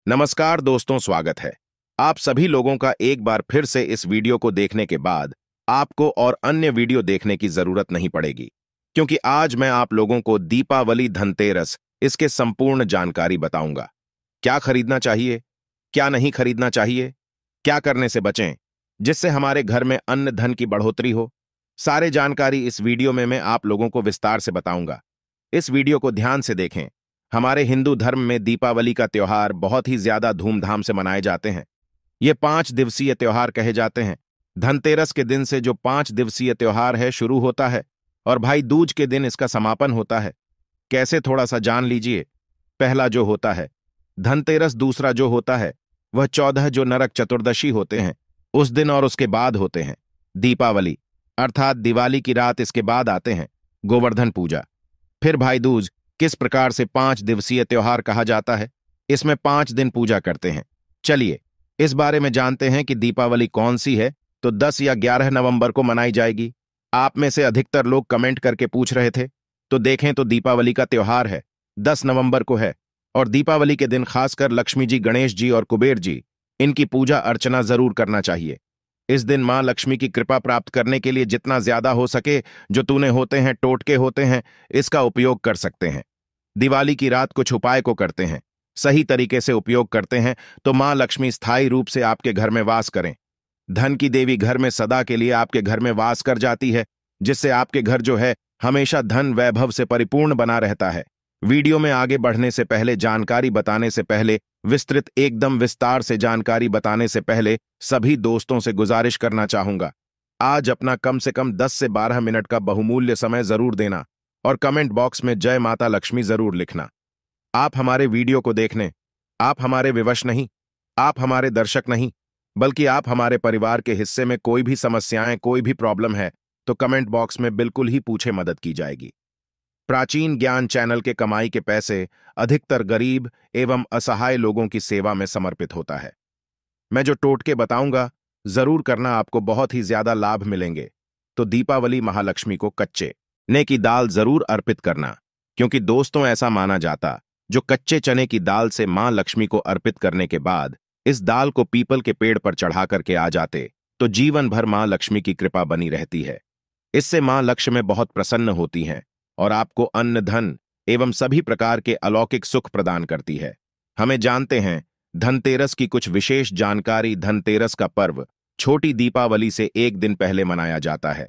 नमस्कार दोस्तों, स्वागत है आप सभी लोगों का एक बार फिर से। इस वीडियो को देखने के बाद आपको और अन्य वीडियो देखने की जरूरत नहीं पड़ेगी, क्योंकि आज मैं आप लोगों को दीपावली धनतेरस इसके संपूर्ण जानकारी बताऊंगा। क्या खरीदना चाहिए, क्या नहीं खरीदना चाहिए, क्या करने से बचें जिससे हमारे घर में अन्न धन की बढ़ोतरी हो। सारे जानकारी इस वीडियो में मैं आप लोगों को विस्तार से बताऊंगा। इस वीडियो को ध्यान से देखें। हमारे हिंदू धर्म में दीपावली का त्योहार बहुत ही ज्यादा धूमधाम से मनाए जाते हैं। ये 5 दिवसीय त्योहार कहे जाते हैं। धनतेरस के दिन से जो 5 दिवसीय त्योहार है शुरू होता है और भाई दूज के दिन इसका समापन होता है। कैसे, थोड़ा सा जान लीजिए। पहला जो होता है धनतेरस, दूसरा जो होता है वह 14 जो नरक चतुर्दशी होते हैं उस दिन, और उसके बाद होते हैं दीपावली अर्थात दिवाली की रात। इसके बाद आते हैं गोवर्धन पूजा, फिर भाई दूज। किस प्रकार से 5 दिवसीय त्योहार कहा जाता है? इसमें 5 दिन पूजा करते हैं। चलिए इस बारे में जानते हैं कि दीपावली कौन सी है। तो 10 या 11 नवंबर को मनाई जाएगी। आप में से अधिकतर लोग कमेंट करके पूछ रहे थे, तो देखें तो दीपावली का त्योहार है 10 नवंबर को है। और दीपावली के दिन खासकर लक्ष्मी जी, गणेश जी और कुबेर जी, इनकी पूजा अर्चना जरूर करना चाहिए। इस दिन मां लक्ष्मी की कृपा प्राप्त करने के लिए जितना ज्यादा हो सके, जो तूने होते हैं, टोटके होते हैं, इसका उपयोग कर सकते हैं। दिवाली की रात कुछ उपाय को करते हैं, सही तरीके से उपयोग करते हैं तो मां लक्ष्मी स्थायी रूप से आपके घर में वास करें। धन की देवी घर में सदा के लिए आपके घर में वास कर जाती है, जिससे आपके घर जो है हमेशा धन वैभव से परिपूर्ण बना रहता है। वीडियो में आगे बढ़ने से पहले, जानकारी बताने से पहले, विस्तृत एकदम विस्तार से जानकारी बताने से पहले सभी दोस्तों से गुजारिश करना चाहूंगा, आज अपना कम से कम 10 से 12 मिनट का बहुमूल्य समय जरूर देना और कमेंट बॉक्स में जय माता लक्ष्मी जरूर लिखना। आप हमारे वीडियो को देखने, आप हमारे विवश नहीं, आप हमारे दर्शक नहीं, बल्कि आप हमारे परिवार के हिस्से में। कोई भी समस्याएं, कोई भी प्रॉब्लम है तो कमेंट बॉक्स में बिल्कुल ही पूछे, मदद की जाएगी। प्राचीन ज्ञान चैनल के कमाई के पैसे अधिकतर गरीब एवं असहाय लोगों की सेवा में समर्पित होता है। मैं जो टोटके बताऊंगा जरूर करना, आपको बहुत ही ज्यादा लाभ मिलेंगे। तो दीपावली महालक्ष्मी को कच्चे चने की दाल जरूर अर्पित करना, क्योंकि दोस्तों ऐसा माना जाता, जो कच्चे चने की दाल से मां लक्ष्मी को अर्पित करने के बाद इस दाल को पीपल के पेड़ पर चढ़ा करके आ जाते तो जीवन भर मां लक्ष्मी की कृपा बनी रहती है। इससे मां लक्ष्मी में बहुत प्रसन्न होती हैं और आपको अन्न धन एवं सभी प्रकार के अलौकिक सुख प्रदान करती है। हमें जानते हैं धनतेरस की कुछ विशेष जानकारी। धनतेरस का पर्व छोटी दीपावली से एक दिन पहले मनाया जाता है।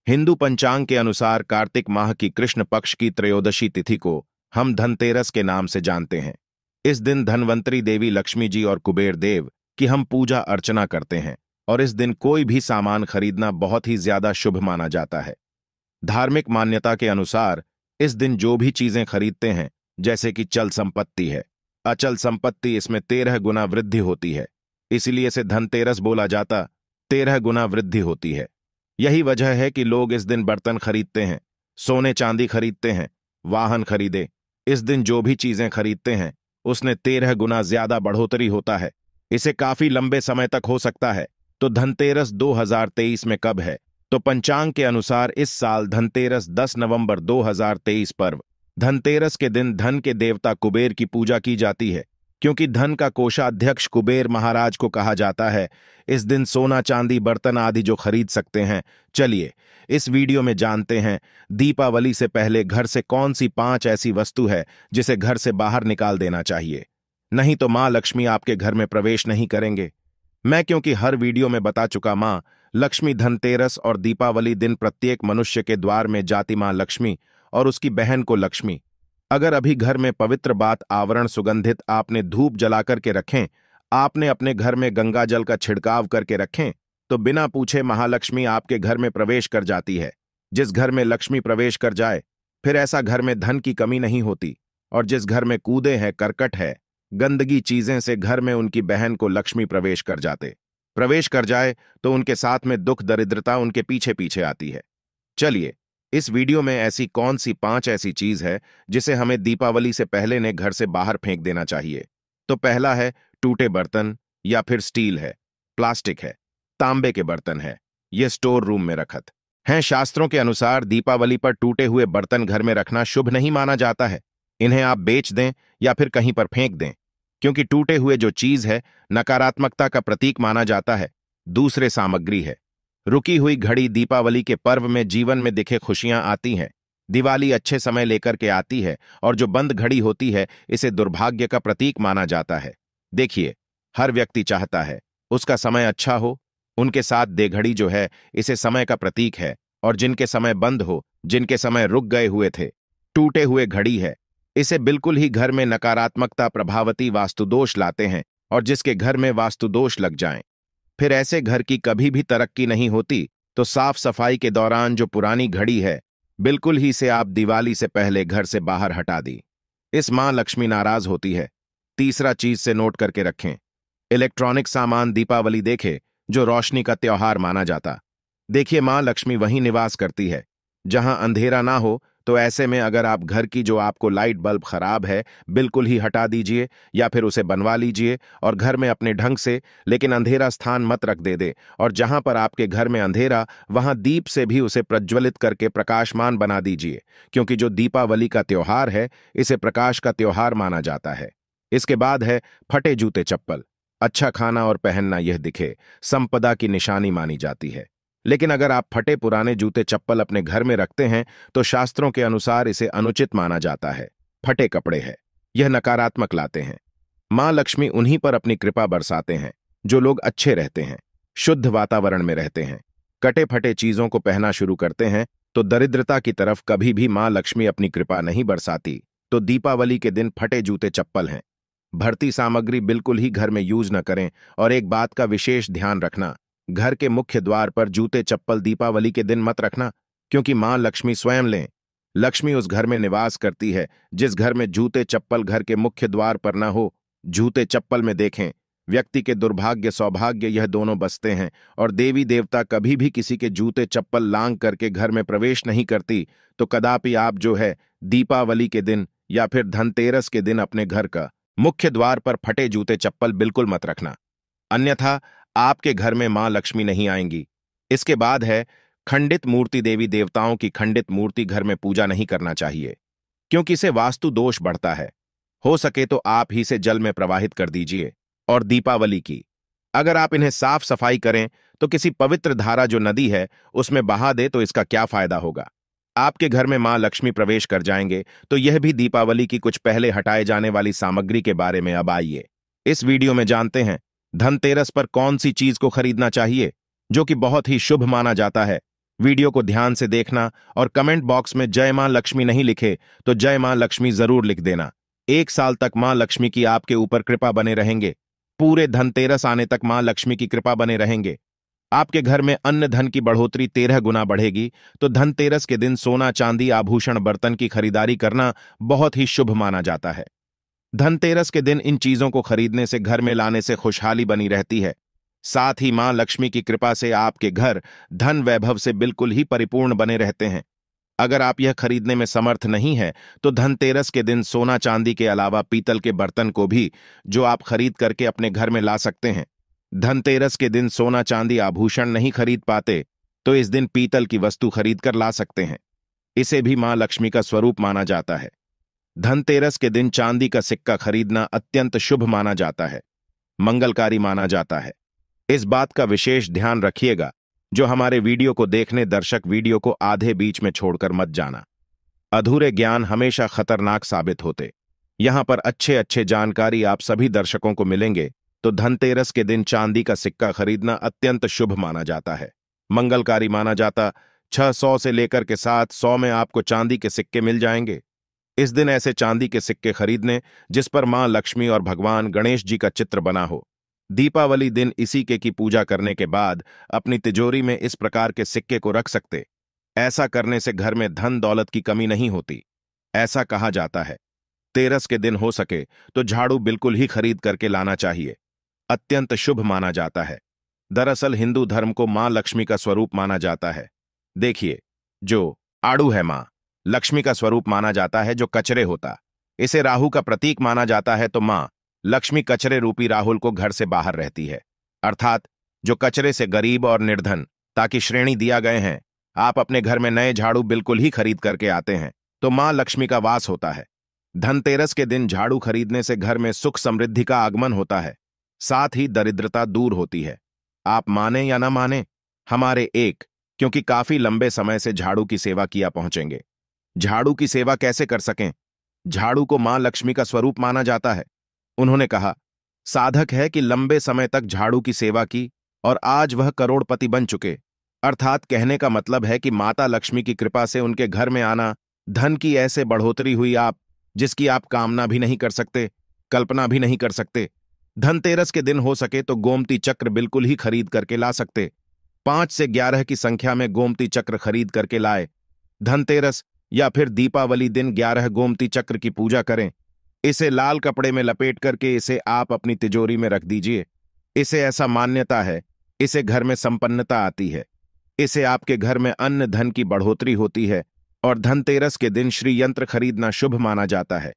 हिंदू पंचांग के अनुसार कार्तिक माह की कृष्ण पक्ष की त्रयोदशी तिथि को हम धनतेरस के नाम से जानते हैं। इस दिन धनवंतरी देवी लक्ष्मी जी और कुबेर देव की हम पूजा अर्चना करते हैं, और इस दिन कोई भी सामान खरीदना बहुत ही ज्यादा शुभ माना जाता है। धार्मिक मान्यता के अनुसार इस दिन जो भी चीजें खरीदते हैं, जैसे कि चल संपत्ति है, अचल संपत्ति, इसमें 13 गुना वृद्धि होती है। इसीलिए इसे धनतेरस बोला जाता, 13 गुना वृद्धि होती है। यही वजह है कि लोग इस दिन बर्तन खरीदते हैं, सोने चांदी खरीदते हैं, वाहन खरीदे। इस दिन जो भी चीजें खरीदते हैं उसने 13 गुना ज्यादा बढ़ोतरी होता है। इसे काफी लंबे समय तक हो सकता है। तो धनतेरस 2023 में कब है? तो पंचांग के अनुसार इस साल धनतेरस 10 नवंबर 2023 पर्व धनतेरस के दिन धन के देवता कुबेर की पूजा की जाती है, क्योंकि धन का कोषाध्यक्ष कुबेर महाराज को कहा जाता है। इस दिन सोना चांदी बर्तन आदि जो खरीद सकते हैं। चलिए इस वीडियो में जानते हैं दीपावली से पहले घर से कौन सी 5 ऐसी वस्तु है जिसे घर से बाहर निकाल देना चाहिए, नहीं तो मां लक्ष्मी आपके घर में प्रवेश नहीं करेंगे। मैं क्योंकि हर वीडियो में बता चुका, मां लक्ष्मी धनतेरस और दीपावली दिन प्रत्येक मनुष्य के द्वार में जाती मां लक्ष्मी और उसकी बहन को लक्ष्मी। अगर अभी घर में पवित्र बात आवरण सुगंधित आपने धूप जलाकर के रखें, आपने अपने घर में गंगा जल का छिड़काव करके रखें, तो बिना पूछे महालक्ष्मी आपके घर में प्रवेश कर जाती है। जिस घर में लक्ष्मी प्रवेश कर जाए, फिर ऐसा घर में धन की कमी नहीं होती। और जिस घर में कूदे हैं, करकट है, गंदगी चीजें से घर में उनकी बहन को लक्ष्मी प्रवेश कर जाए तो उनके साथ में दुख दरिद्रता उनके पीछे पीछे आती है। चलिए इस वीडियो में ऐसी कौन सी 5 ऐसी चीज है जिसे हमें दीपावली से पहले ने घर से बाहर फेंक देना चाहिए। तो पहला है टूटे बर्तन, या फिर स्टील है, प्लास्टिक है, तांबे के बर्तन है, ये स्टोर रूम में रखत हैं। शास्त्रों के अनुसार दीपावली पर टूटे हुए बर्तन घर में रखना शुभ नहीं माना जाता है। इन्हें आप बेच दें या फिर कहीं पर फेंक दें। क्योंकि टूटे हुए जो चीज है नकारात्मकता का प्रतीक माना जाता है। दूसरे सामग्री है रुकी हुई घड़ी। दीपावली के पर्व में जीवन में दिखे खुशियां आती हैं। दिवाली अच्छे समय लेकर के आती है और जो बंद घड़ी होती है इसे दुर्भाग्य का प्रतीक माना जाता है। देखिए, हर व्यक्ति चाहता है उसका समय अच्छा हो। उनके साथ दे घड़ी जो है इसे समय का प्रतीक है, और जिनके समय बंद हो, जिनके समय रुक गए हुए थे, टूटे हुए घड़ी है, इसे बिल्कुल ही घर में नकारात्मकता प्रभावती वास्तुदोष लाते हैं। और जिसके घर में वास्तुदोष लग जाएं, फिर ऐसे घर की कभी भी तरक्की नहीं होती। तो साफ सफाई के दौरान जो पुरानी घड़ी है बिल्कुल ही से आप दिवाली से पहले घर से बाहर हटा दी। इस मां लक्ष्मी नाराज होती है। तीसरा चीज से नोट करके रखें, इलेक्ट्रॉनिक सामान दीपावली देखे जो रोशनी का त्योहार माना जाता। देखिए, मां लक्ष्मी वहीं निवास करती है जहां अंधेरा ना हो। तो ऐसे में अगर आप घर की जो आपको लाइट बल्ब खराब है बिल्कुल ही हटा दीजिए या फिर उसे बनवा लीजिए और घर में अपने ढंग से, लेकिन अंधेरा स्थान मत रख दे। और जहां पर आपके घर में अंधेरा वहां दीप से भी उसे प्रज्वलित करके प्रकाशमान बना दीजिए, क्योंकि जो दीपावली का त्योहार है इसे प्रकाश का त्योहार माना जाता है। इसके बाद है फटे जूते चप्पल। अच्छा खाना और पहनना यह दिखे संपदा की निशानी मानी जाती है। लेकिन अगर आप फटे पुराने जूते चप्पल अपने घर में रखते हैं तो शास्त्रों के अनुसार इसे अनुचित माना जाता है। फटे कपड़े हैं, यह नकारात्मक लाते हैं। मां लक्ष्मी उन्हीं पर अपनी कृपा बरसाते हैं जो लोग अच्छे रहते हैं, शुद्ध वातावरण में रहते हैं। कटे फटे चीजों को पहना शुरू करते हैं तो दरिद्रता की तरफ कभी भी मां लक्ष्मी अपनी कृपा नहीं बरसाती। तो दीपावली के दिन फटे जूते चप्पल हैं। भरती सामग्री बिल्कुल ही घर में यूज न करें। और एक बात का विशेष ध्यान रखना, घर के मुख्य द्वार पर जूते चप्पल दीपावली के दिन मत रखना, क्योंकि मां लक्ष्मी स्वयं लें। लक्ष्मी उस घर में निवास करती है जिस घर में जूते चप्पल घर के मुख्य द्वार पर न हो। जूते चप्पल में देखें, व्यक्ति के दुर्भाग्य सौभाग्य यह दोनों बसते हैं। और देवी देवता कभी भी किसी के जूते चप्पल लांग करके घर में प्रवेश नहीं करती। तो कदापि आप जो है दीपावली के दिन या फिर धनतेरस के दिन अपने घर का मुख्य द्वार पर फटे जूते चप्पल बिल्कुल मत रखना, अन्यथा आपके घर में मां लक्ष्मी नहीं आएंगी। इसके बाद है खंडित मूर्ति। देवी देवताओं की खंडित मूर्ति घर में पूजा नहीं करना चाहिए, क्योंकि इसे वास्तु दोष बढ़ता है। हो सके तो आप ही से जल में प्रवाहित कर दीजिए। और दीपावली की अगर आप इन्हें साफ सफाई करें तो किसी पवित्र धारा जो नदी है उसमें बहा दे तो इसका क्या फायदा होगा। आपके घर में मां लक्ष्मी प्रवेश कर जाएंगे। तो यह भी दीपावली की कुछ पहले हटाए जाने वाली सामग्री के बारे में अब आइए इस वीडियो में जानते हैं धनतेरस पर कौन सी चीज को खरीदना चाहिए जो कि बहुत ही शुभ माना जाता है। वीडियो को ध्यान से देखना और कमेंट बॉक्स में जय मां लक्ष्मी नहीं लिखे तो जय मां लक्ष्मी जरूर लिख देना। 1 साल तक मां लक्ष्मी की आपके ऊपर कृपा बने रहेंगे। पूरे धनतेरस आने तक मां लक्ष्मी की कृपा बने रहेंगे। आपके घर में अन्न धन की बढ़ोतरी 13 गुना बढ़ेगी। तो धनतेरस के दिन सोना चांदी आभूषण बर्तन की खरीदारी करना बहुत ही शुभ माना जाता है। धनतेरस के दिन इन चीजों को खरीदने से घर में लाने से खुशहाली बनी रहती है। साथ ही मां लक्ष्मी की कृपा से आपके घर धन वैभव से बिल्कुल ही परिपूर्ण बने रहते हैं। अगर आप यह खरीदने में समर्थ नहीं है तो धनतेरस के दिन सोना चांदी के अलावा पीतल के बर्तन को भी जो आप खरीद करके अपने घर में ला सकते हैं। धनतेरस के दिन सोना चांदी आभूषण नहीं खरीद पाते तो इस दिन पीतल की वस्तु खरीद कर ला सकते हैं। इसे भी मां लक्ष्मी का स्वरूप माना जाता है। धनतेरस के दिन चांदी का सिक्का खरीदना अत्यंत शुभ माना जाता है, मंगलकारी माना जाता है। इस बात का विशेष ध्यान रखिएगा जो हमारे वीडियो को देखने दर्शक वीडियो को आधे बीच में छोड़कर मत जाना। अधूरे ज्ञान हमेशा खतरनाक साबित होते। यहां पर अच्छे अच्छे जानकारी आप सभी दर्शकों को मिलेंगे। तो धनतेरस के दिन चांदी का सिक्का खरीदना अत्यंत शुभ माना जाता है, मंगलकारी माना जाता। 600 से लेकर के 700 में आपको चांदी के सिक्के मिल जाएंगे। इस दिन ऐसे चांदी के सिक्के खरीदने जिस पर मां लक्ष्मी और भगवान गणेश जी का चित्र बना हो। दीपावली दिन इसी के की पूजा करने के बाद अपनी तिजोरी में इस प्रकार के सिक्के को रख सकते। ऐसा करने से घर में धन दौलत की कमी नहीं होती। ऐसा कहा जाता है तेरस के दिन हो सके तो झाड़ू बिल्कुल ही खरीद करके लाना चाहिए, अत्यंत शुभ माना जाता है। दरअसल हिंदू धर्म को मां लक्ष्मी का स्वरूप माना जाता है। देखिए, जो आड़ू है मां लक्ष्मी का स्वरूप माना जाता है जो कचरे होता, इसे राहु का प्रतीक माना जाता है। तो मां लक्ष्मी कचरे रूपी राहुल को घर से बाहर रहती है, अर्थात जो कचरे से गरीब और निर्धन ताकि श्रेणी दिया गए हैं। आप अपने घर में नए झाड़ू बिल्कुल ही खरीद करके आते हैं तो मां लक्ष्मी का वास होता है। धनतेरस के दिन झाड़ू खरीदने से घर में सुख समृद्धि का आगमन होता है, साथ ही दरिद्रता दूर होती है। आप माने या ना माने, हमारे एक क्योंकि काफी लंबे समय से झाड़ू की सेवा किया पहुंचेंगे। झाड़ू की सेवा कैसे कर सकें? झाड़ू को मां लक्ष्मी का स्वरूप माना जाता है। उन्होंने कहा, साधक है कि लंबे समय तक झाड़ू की सेवा की और आज वह करोड़पति बन चुके। अर्थात कहने का मतलब है कि माता लक्ष्मी की कृपा से उनके घर में आना, धन की ऐसे बढ़ोतरी हुई जिसकी आप कामना भी नहीं कर सकते, कल्पना भी नहीं कर सकते। धनतेरस के दिन हो सके तो गोमती चक्र बिल्कुल ही खरीद करके ला सकते। 5 से 11 की संख्या में गोमती चक्र खरीद करके लाए। धनतेरस या फिर दीपावली दिन 11 गोमती चक्र की पूजा करें। इसे लाल कपड़े में लपेट करके इसे आप अपनी तिजोरी में रख दीजिए। इसे ऐसा मान्यता है, इसे घर में संपन्नता आती है। इसे आपके घर में अन्न धन की बढ़ोतरी होती है और धनतेरस के दिन श्री यंत्र खरीदना शुभ माना जाता है।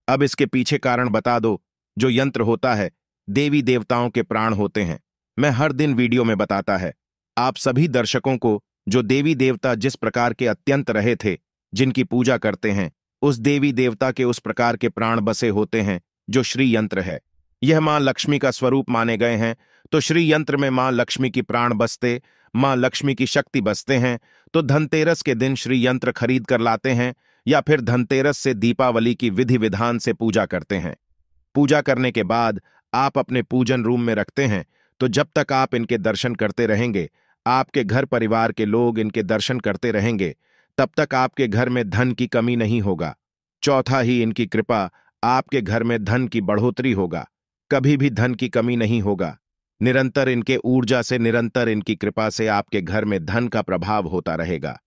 अब इसके पीछे कारण बता दो। जो यंत्र होता है, देवी देवताओं के प्राण होते हैं। मैं हर दिन वीडियो में बताता है आप सभी दर्शकों को, जो देवी देवता जिस प्रकार के अत्यंत रहे थे, जिनकी पूजा करते हैं, उस देवी देवता के उस प्रकार के प्राण बसे होते हैं जो श्री यंत्र है। यह मां लक्ष्मी का स्वरूप माने गए हैं, तो श्री यंत्र में मां लक्ष्मी की प्राण बसते, मां लक्ष्मी की शक्ति बसते हैं। तो धनतेरस के दिन श्री यंत्र खरीद कर लाते हैं या फिर धनतेरस से दीपावली की विधि विधान से पूजा करते हैं। पूजा करने के बाद आप अपने पूजन रूम में रखते हैं, तो जब तक आप इनके दर्शन करते रहेंगे, आपके घर परिवार के लोग इनके दर्शन करते रहेंगे, तब तक आपके घर में धन की कमी नहीं होगा। चौथा ही इनकी कृपा, आपके घर में धन की बढ़ोतरी होगा, कभी भी धन की कमी नहीं होगा। निरंतर इनके ऊर्जा से, निरंतर इनकी कृपा से आपके घर में धन का प्रभाव होता रहेगा।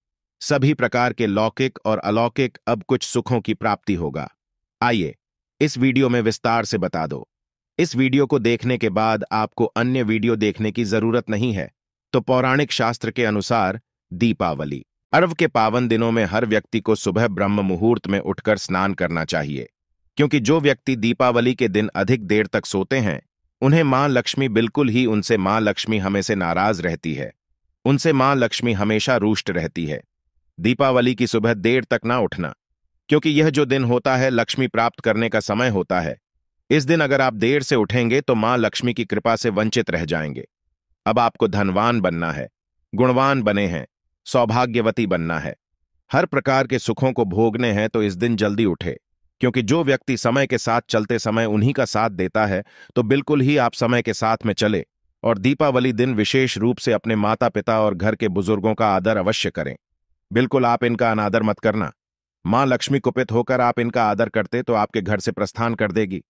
सभी प्रकार के लौकिक और अलौकिक अब कुछ सुखों की प्राप्ति होगा। आइए इस वीडियो में विस्तार से बता दो। इस वीडियो को देखने के बाद आपको अन्य वीडियो देखने की जरूरत नहीं है। तो पौराणिक शास्त्र के अनुसार दीपावली पर्व के पावन दिनों में हर व्यक्ति को सुबह ब्रह्म मुहूर्त में उठकर स्नान करना चाहिए, क्योंकि जो व्यक्ति दीपावली के दिन अधिक देर तक सोते हैं, उन्हें मां लक्ष्मी बिल्कुल ही उनसे मां लक्ष्मी हमेशा नाराज रहती है, उनसे मां लक्ष्मी हमेशा रुष्ट रहती है। दीपावली की सुबह देर तक ना उठना, क्योंकि यह जो दिन होता है लक्ष्मी प्राप्त करने का समय होता है। इस दिन अगर आप देर से उठेंगे तो मां लक्ष्मी की कृपा से वंचित रह जाएंगे। अब आपको धनवान बनना है, गुणवान बने हैं, सौभाग्यवती बनना है, हर प्रकार के सुखों को भोगने हैं, तो इस दिन जल्दी उठे, क्योंकि जो व्यक्ति समय के साथ चलते समय उन्हीं का साथ देता है, तो बिल्कुल ही आप समय के साथ में चले और दीपावली दिन विशेष रूप से अपने माता पिता और घर के बुजुर्गों का आदर अवश्य करें। बिल्कुल आप इनका अनादर मत करना। मां लक्ष्मी कुपित होकर आप इनका आदर करते तो आपके घर से प्रस्थान कर देगी,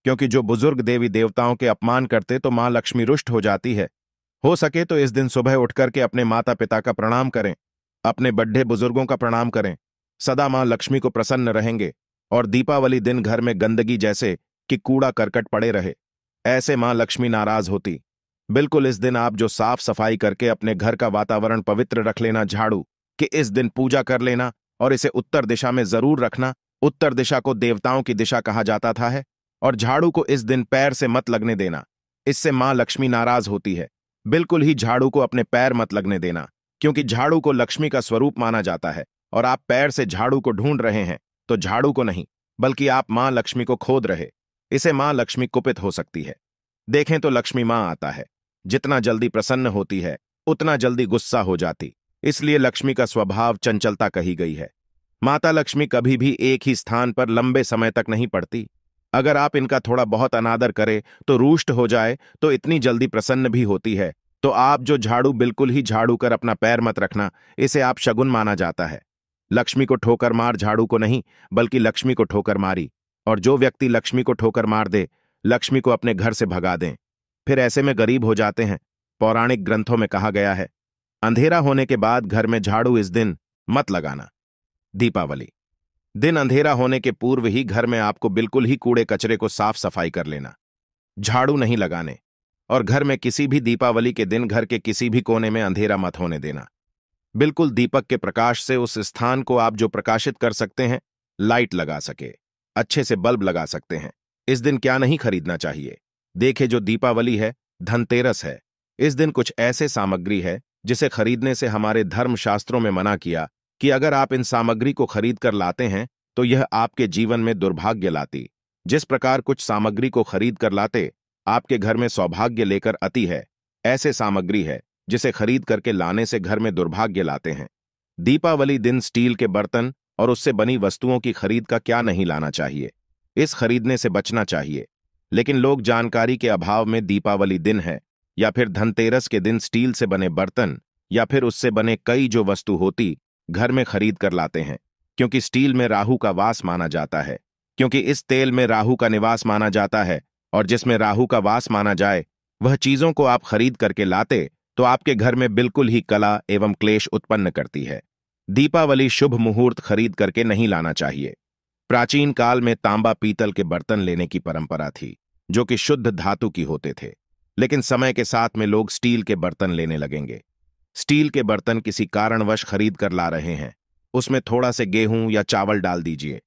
क्योंकि जो बुजुर्ग देवी देवताओं के अपमान करते तो मां लक्ष्मी रुष्ट हो जाती है। हो सके तो इस दिन सुबह उठ करके अपने माता पिता का प्रणाम करें, अपने बड्ढे बुजुर्गों का प्रणाम करें। सदा मां लक्ष्मी को प्रसन्न रहेंगे और दीपावली दिन घर में गंदगी जैसे कि कूड़ा करकट पड़े रहे, ऐसे मां लक्ष्मी नाराज होती। बिल्कुल इस दिन आप जो साफ सफाई करके अपने घर का वातावरण पवित्र रख लेना, झाड़ू कि इस दिन पूजा कर लेना और इसे उत्तर दिशा में जरूर रखना। उत्तर दिशा को देवताओं की दिशा कहा जाता था है, और झाड़ू को इस दिन पैर से मत लगने देना, इससे मां लक्ष्मी नाराज होती है। बिल्कुल ही झाड़ू को अपने पैर मत लगने देना, क्योंकि झाड़ू को लक्ष्मी का स्वरूप माना जाता है और आप पैर से झाड़ू को ढूंढ रहे हैं, तो झाड़ू को नहीं बल्कि आप मां लक्ष्मी को खोद रहे। इसे मां लक्ष्मी कुपित हो सकती है। देखें तो लक्ष्मी मां आता है, जितना जल्दी प्रसन्न होती है उतना जल्दी गुस्सा हो जाती, इसलिए लक्ष्मी का स्वभाव चंचलता कही गई है। माता लक्ष्मी कभी भी एक ही स्थान पर लंबे समय तक नहीं पड़ती। अगर आप इनका थोड़ा बहुत अनादर करें तो रुष्ट हो जाए, तो इतनी जल्दी प्रसन्न भी होती है। तो आप जो झाड़ू बिल्कुल ही झाड़ू कर अपना पैर मत रखना, इसे आप शगुन माना जाता है। लक्ष्मी को ठोकर मार झाड़ू को नहीं, बल्कि लक्ष्मी को ठोकर मारी। और जो व्यक्ति लक्ष्मी को ठोकर मार दे, लक्ष्मी को अपने घर से भगा दें, फिर ऐसे में गरीब हो जाते हैं। पौराणिक ग्रंथों में कहा गया है, अंधेरा होने के बाद घर में झाड़ू इस दिन मत लगाना। दीपावली दिन अंधेरा होने के पूर्व ही घर में आपको बिल्कुल ही कूड़े कचरे को साफ सफाई कर लेना, झाड़ू नहीं लगाने। और घर में किसी भी दीपावली के दिन घर के किसी भी कोने में अंधेरा मत होने देना। बिल्कुल दीपक के प्रकाश से उस स्थान को आप जो प्रकाशित कर सकते हैं, लाइट लगा सके, अच्छे से बल्ब लगा सकते हैं। इस दिन क्या नहीं खरीदना चाहिए? देखे जो दीपावली है, धनतेरस है, इस दिन कुछ ऐसे सामग्री है जिसे खरीदने से हमारे धर्मशास्त्रों में मना किया कि अगर आप इन सामग्री को खरीद कर लाते हैं तो यह आपके जीवन में दुर्भाग्य लाती। जिस प्रकार कुछ सामग्री को खरीद कर लाते आपके घर में सौभाग्य लेकर आती है, ऐसे सामग्री है जिसे खरीद करके लाने से घर में दुर्भाग्य लाते हैं। दीपावली दिन स्टील के बर्तन और उससे बनी वस्तुओं की खरीद का क्या नहीं लाना चाहिए, इस खरीदने से बचना चाहिए। लेकिन लोग जानकारी के अभाव में दीपावली दिन है या फिर धनतेरस के दिन स्टील से बने बर्तन या फिर उससे बने कई जो वस्तु होती घर में खरीद कर लाते हैं, क्योंकि स्टील में राहु का वास माना जाता है, क्योंकि इस तेल में राहु का निवास माना जाता है, और जिसमें राहु का वास माना जाए वह चीजों को आप खरीद करके लाते तो आपके घर में बिल्कुल ही कला एवं क्लेश उत्पन्न करती है। दीपावली शुभ मुहूर्त खरीद करके नहीं लाना चाहिए। प्राचीन काल में तांबा पीतल के बर्तन लेने की परंपरा थी जो कि शुद्ध धातु की होते थे, लेकिन समय के साथ में लोग स्टील के बर्तन लेने लगेंगे। स्टील के बर्तन किसी कारणवश खरीद कर ला रहे हैं, उसमें थोड़ा से गेहूं या चावल डाल दीजिए।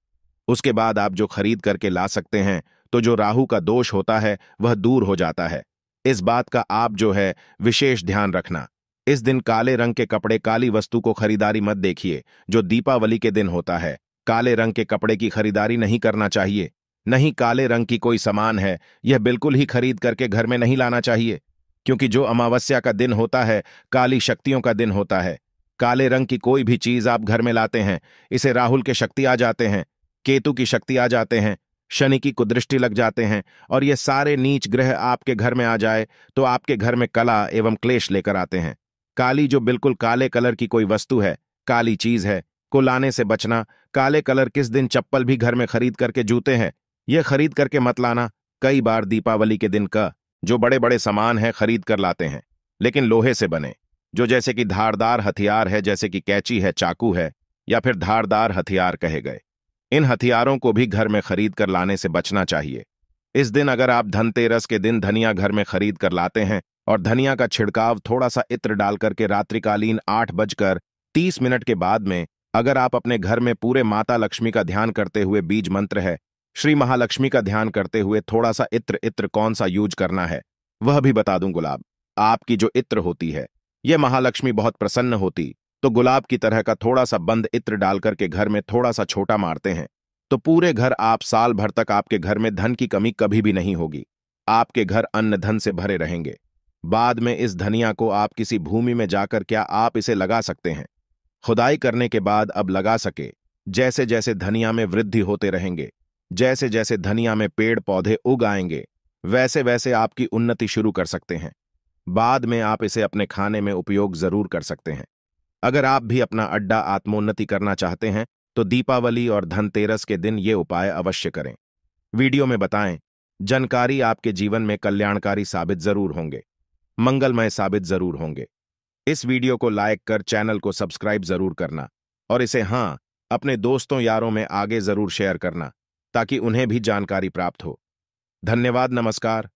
उसके बाद आप जो खरीद करके ला सकते हैं तो जो राहु का दोष होता है वह दूर हो जाता है। इस बात का आप जो है विशेष ध्यान रखना। इस दिन काले रंग के कपड़े काली वस्तु को खरीदारी मत देखिए। जो दीपावली के दिन होता है काले रंग के कपड़े की खरीदारी नहीं करना चाहिए। नहीं काले रंग की कोई सामान है यह बिल्कुल ही खरीद करके घर में नहीं लाना चाहिए, क्योंकि जो अमावस्या का दिन होता है काली शक्तियों का दिन होता है। काले रंग की कोई भी चीज आप घर में लाते हैं इसे राहुल के शक्ति आ जाते हैं, केतु की शक्ति आ जाते हैं, शनि की कुदृष्टि लग जाते हैं, और ये सारे नीच ग्रह आपके घर में आ जाए तो आपके घर में कला एवं क्लेश लेकर आते हैं। काली जो बिल्कुल काले कलर की कोई वस्तु है, काली चीज है, को लाने से बचना। काले कलर किस दिन चप्पल भी घर में खरीद करके जूते हैं यह खरीद करके मत लाना। कई बार दीपावली के दिन का जो बड़े बड़े सामान है खरीद कर लाते हैं, लेकिन लोहे से बने, जो जैसे कि धारदार हथियार है, जैसे कि कैंची है, चाकू है, या फिर धारदार हथियार कहे गए। इन हथियारों को भी घर में खरीद कर लाने से बचना चाहिए। इस दिन अगर आप धनतेरस के दिन धनिया घर में खरीद कर लाते हैं और धनिया का छिड़काव थोड़ा सा इत्र डाल करके रात्रिकालीन 8:30 के बाद में अगर आप अपने घर में पूरे माता लक्ष्मी का ध्यान करते हुए बीज मंत्र है श्री महालक्ष्मी का ध्यान करते हुए थोड़ा सा इत्र कौन सा यूज करना है वह भी बता दूं। गुलाब आपकी जो इत्र होती है यह महालक्ष्मी बहुत प्रसन्न होती, तो गुलाब की तरह का थोड़ा सा बंद इत्र डाल करके घर में थोड़ा सा छोटा मारते हैं तो पूरे घर आप साल भर तक आपके घर में धन की कमी कभी भी नहीं होगी। आपके घर अन्न धन से भरे रहेंगे। बाद में इस धनिया को आप किसी भूमि में जाकर क्या आप इसे लगा सकते हैं। खुदाई करने के बाद अब लगा सके। जैसे जैसे धनिया में वृद्धि होते रहेंगे, जैसे जैसे धनिया में पेड़ पौधे उग आएंगे, वैसे वैसे आपकी उन्नति शुरू कर सकते हैं। बाद में आप इसे अपने खाने में उपयोग जरूर कर सकते हैं। अगर आप भी अपना अड्डा आत्मोन्नति करना चाहते हैं तो दीपावली और धनतेरस के दिन ये उपाय अवश्य करें। वीडियो में बताएं, जानकारी आपके जीवन में कल्याणकारी साबित जरूर होंगे, मंगलमय साबित जरूर होंगे। इस वीडियो को लाइक कर चैनल को सब्सक्राइब जरूर करना और इसे अपने दोस्तों यारों में आगे जरूर शेयर करना ताकि उन्हें भी जानकारी प्राप्त हो। धन्यवाद, नमस्कार।